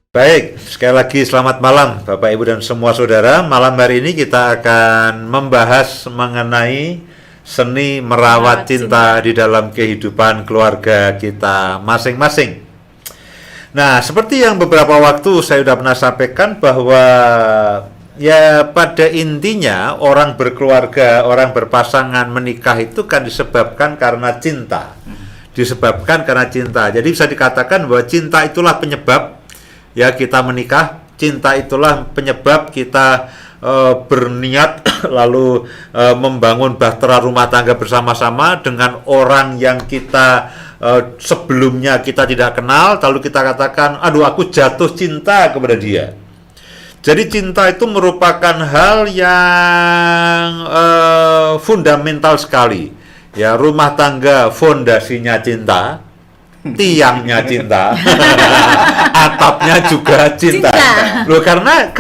Baik, sekali lagi selamat malam Bapak Ibu dan semua saudara. Malam hari ini kita akan membahas mengenai seni merawat cinta di dalam kehidupan keluarga kita masing-masing. Nah, seperti yang beberapa waktu saya sudah pernah sampaikan bahwa ya pada intinya orang berkeluarga, orang berpasangan menikah itu kan disebabkan karena cinta. Disebabkan karena cinta. Jadi bisa dikatakan bahwa cinta itulah penyebab ya kita menikah, cinta itulah penyebab kita berniat lalu membangun bahtera rumah tangga bersama-sama dengan orang yang kita sebelumnya kita tidak kenal, lalu kita katakan, aduh aku jatuh cinta kepada dia. Jadi cinta itu merupakan hal yang fundamental sekali. Ya, rumah tangga fondasinya cinta, tiangnya cinta, atapnya juga cinta. Loh, karena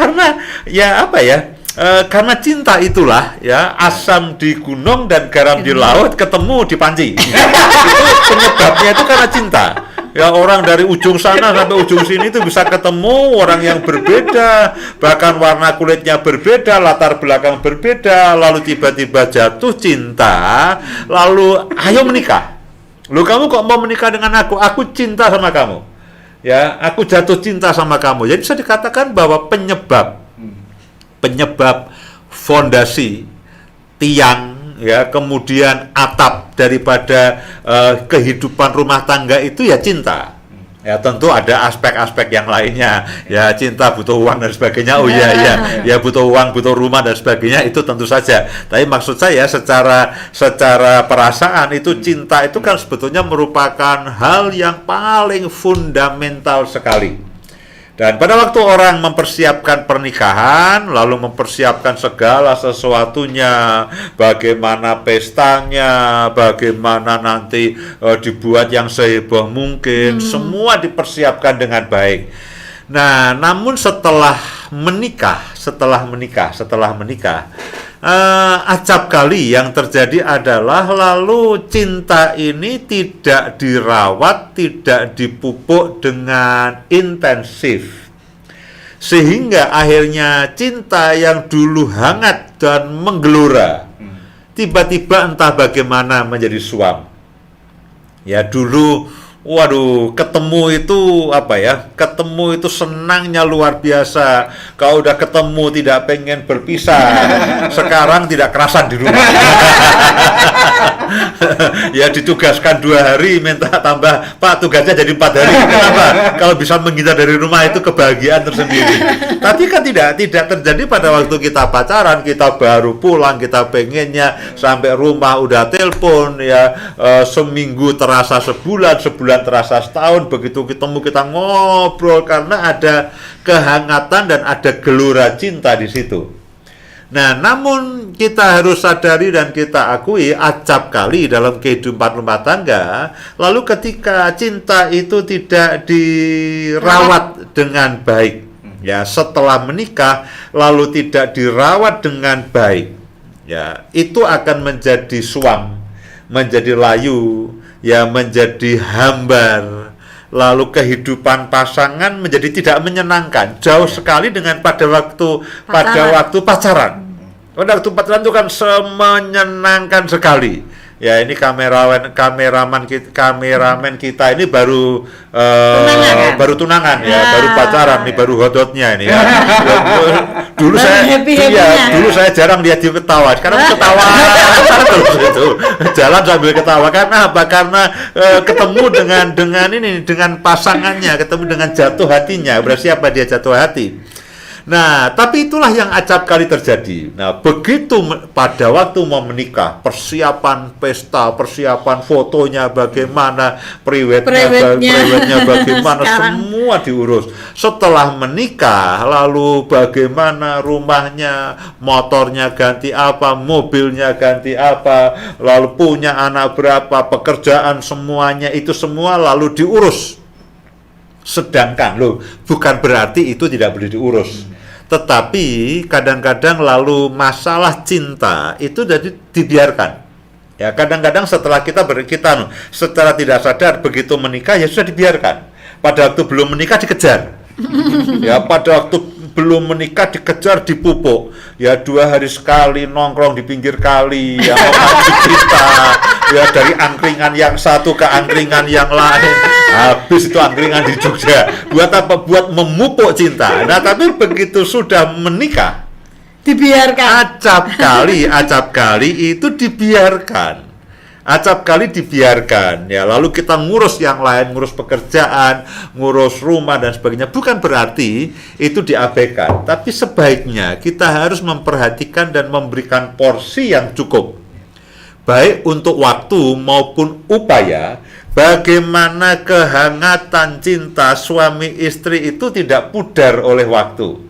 ya apa ya? Karena cinta itulah ya asam di gunung dan garam di laut ketemu di panci. Itu penyebabnya itu karena cinta. Ya, orang dari ujung sana sampai ujung sini itu bisa ketemu orang yang berbeda, bahkan warna kulitnya berbeda, latar belakang berbeda, lalu tiba-tiba jatuh cinta, lalu ayo menikah. Loh, kamu kok mau menikah dengan aku? Aku cinta sama kamu. Ya, aku jatuh cinta sama kamu. Jadi bisa dikatakan bahwa penyebab fondasi, tiang, ya, kemudian atap daripada kehidupan rumah tangga itu ya cinta. Ya, tentu ada aspek-aspek yang lainnya. Ya, cinta butuh uang dan sebagainya. Oh iya, ya butuh uang, butuh rumah dan sebagainya, itu tentu saja. Tapi maksud saya secara perasaan itu cinta itu kan sebetulnya merupakan hal yang paling fundamental sekali. Dan pada waktu orang mempersiapkan pernikahan, lalu mempersiapkan segala sesuatunya, bagaimana pestanya, bagaimana nanti dibuat yang seheboh mungkin, semua dipersiapkan dengan baik. Nah, namun setelah menikah, acap kali yang terjadi adalah lalu cinta ini tidak dirawat, tidak dipupuk dengan intensif, sehingga akhirnya cinta yang dulu hangat dan menggelora tiba-tiba entah bagaimana menjadi suam. Ya, dulu waduh, ketemu itu apa ya? Ketemu itu senangnya luar biasa. Kalau udah ketemu tidak pengen berpisah. Sekarang tidak kerasan di rumah. Ya, ditugaskan 2 hari minta tambah, Pak tugasnya jadi 4 hari. Kenapa? Kalau bisa menghindar dari rumah itu kebahagiaan tersendiri. Tapi kan tidak terjadi pada waktu kita pacaran. Kita baru pulang, kita pengennya sampai rumah udah telepon ya, seminggu terasa sebulan terasa setahun, begitu ketemu kita ngobrol karena ada kehangatan dan ada gelora cinta di situ. Nah, namun kita harus sadari dan kita akui acap kali dalam kehidupan rumah tangga, lalu ketika cinta itu tidak dirawat dengan baik, ya setelah menikah lalu tidak dirawat dengan baik, ya itu akan menjadi suam, menjadi layu, ya menjadi hambar, lalu kehidupan pasangan menjadi tidak menyenangkan, jauh sekali dengan pada waktu pacaran. Pada waktu pacaran itu kan semenyenangkan sekali. Ya, ini kameramen kita ini baru tunangan ya, baru pacaran nih, baru hodotnya ini ya. Dulu saya jarang lihat dia ketawa. Sekarang ketawa terus itu. Jalan sambil ketawa. Karena apa? Karena ketemu dengan pasangannya, ketemu dengan jatuh hatinya. Berarti apa dia jatuh hati? Nah, tapi itulah yang acap kali terjadi. Nah, begitu pada waktu mau menikah, persiapan pesta, persiapan fotonya bagaimana, prewednya bagaimana, semua diurus. Setelah menikah, lalu bagaimana rumahnya, motornya ganti apa, mobilnya ganti apa, lalu punya anak berapa, pekerjaan semuanya, itu semua lalu diurus. Sedangkan bukan berarti itu tidak boleh diurus. Tetapi kadang-kadang lalu masalah cinta itu jadi dibiarkan. Ya, kadang-kadang setelah kita secara tidak sadar begitu menikah ya sudah dibiarkan. Pada waktu belum menikah dikejar. Ya pada waktu belum menikah dikejar, dipupuk. Ya 2 hari sekali nongkrong di pinggir kali, ya memacu cinta. Ya dari angkringan yang satu ke angkringan yang lain. Habis itu angkringan di Jogja. Buat apa? Buat memupuk cinta. Nah tapi begitu sudah menikah, Dibiarkan. acap kali itu dibiarkan. Acap kali dibiarkan, ya lalu kita ngurus yang lain, ngurus pekerjaan, ngurus rumah dan sebagainya. Bukan berarti itu diabaikan, tapi sebaiknya kita harus memperhatikan dan memberikan porsi yang cukup, baik untuk waktu maupun upaya. Bagaimana kehangatan cinta suami istri itu tidak pudar oleh waktu,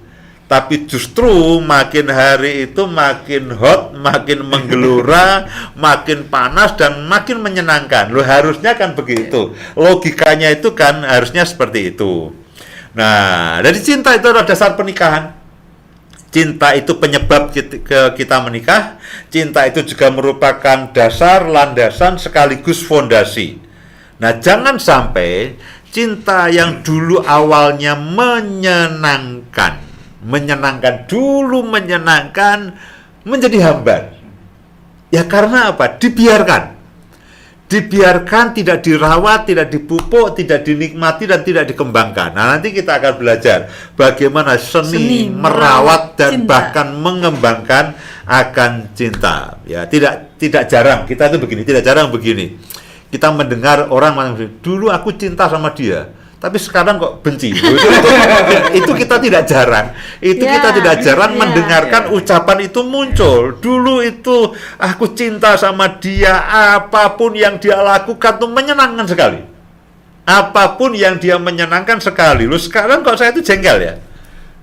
tapi justru makin hari itu makin hot, makin menggelora, makin panas dan makin menyenangkan. Loh harusnya kan begitu. Logikanya itu kan harusnya seperti itu. Nah, dari cinta itu adalah dasar pernikahan. Cinta itu penyebab kita menikah. Cinta itu juga merupakan dasar, landasan sekaligus fondasi. Nah, jangan sampai cinta yang dulu awalnya menyenangkan dulu menjadi hambar. Ya karena apa? Dibiarkan, tidak dirawat, tidak dipupuk, tidak dinikmati dan tidak dikembangkan. Nah, nanti kita akan belajar bagaimana seni merawat dan cinta, bahkan mengembangkan akan cinta. Ya, tidak jarang kita itu begini, tidak jarang begini. Kita mendengar orang mengatakan, dulu aku cinta sama dia, tapi sekarang kok benci. Itu kita tidak jarang. Kita tidak jarang mendengarkan ucapan itu muncul. Dulu itu aku cinta sama dia, apapun yang dia lakukan tuh menyenangkan sekali. Apapun yang dia menyenangkan sekali. Loh sekarang kok saya itu jengkel ya.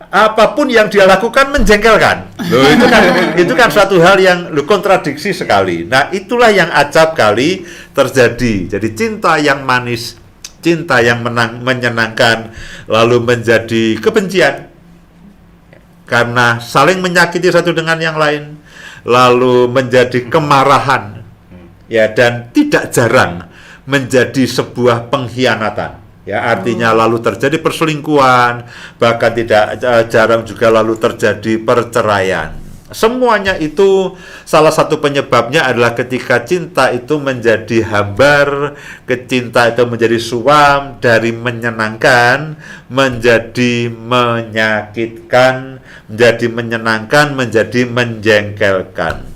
Apapun yang dia lakukan menjengkelkan. Loh itu kan suatu hal yang kontradiksi sekali. Nah, itulah yang acap kali terjadi. Jadi cinta yang manis, cinta yang menyenangkan lalu menjadi kebencian karena saling menyakiti satu dengan yang lain, lalu menjadi kemarahan, ya, dan tidak jarang menjadi sebuah pengkhianatan. Ya, artinya lalu terjadi perselingkuhan, bahkan tidak jarang juga lalu terjadi perceraian. Semuanya itu salah satu penyebabnya adalah ketika cinta itu menjadi hambar, cinta itu menjadi suam, dari menyenangkan menjadi menyakitkan, menjadi menyenangkan menjadi menjengkelkan.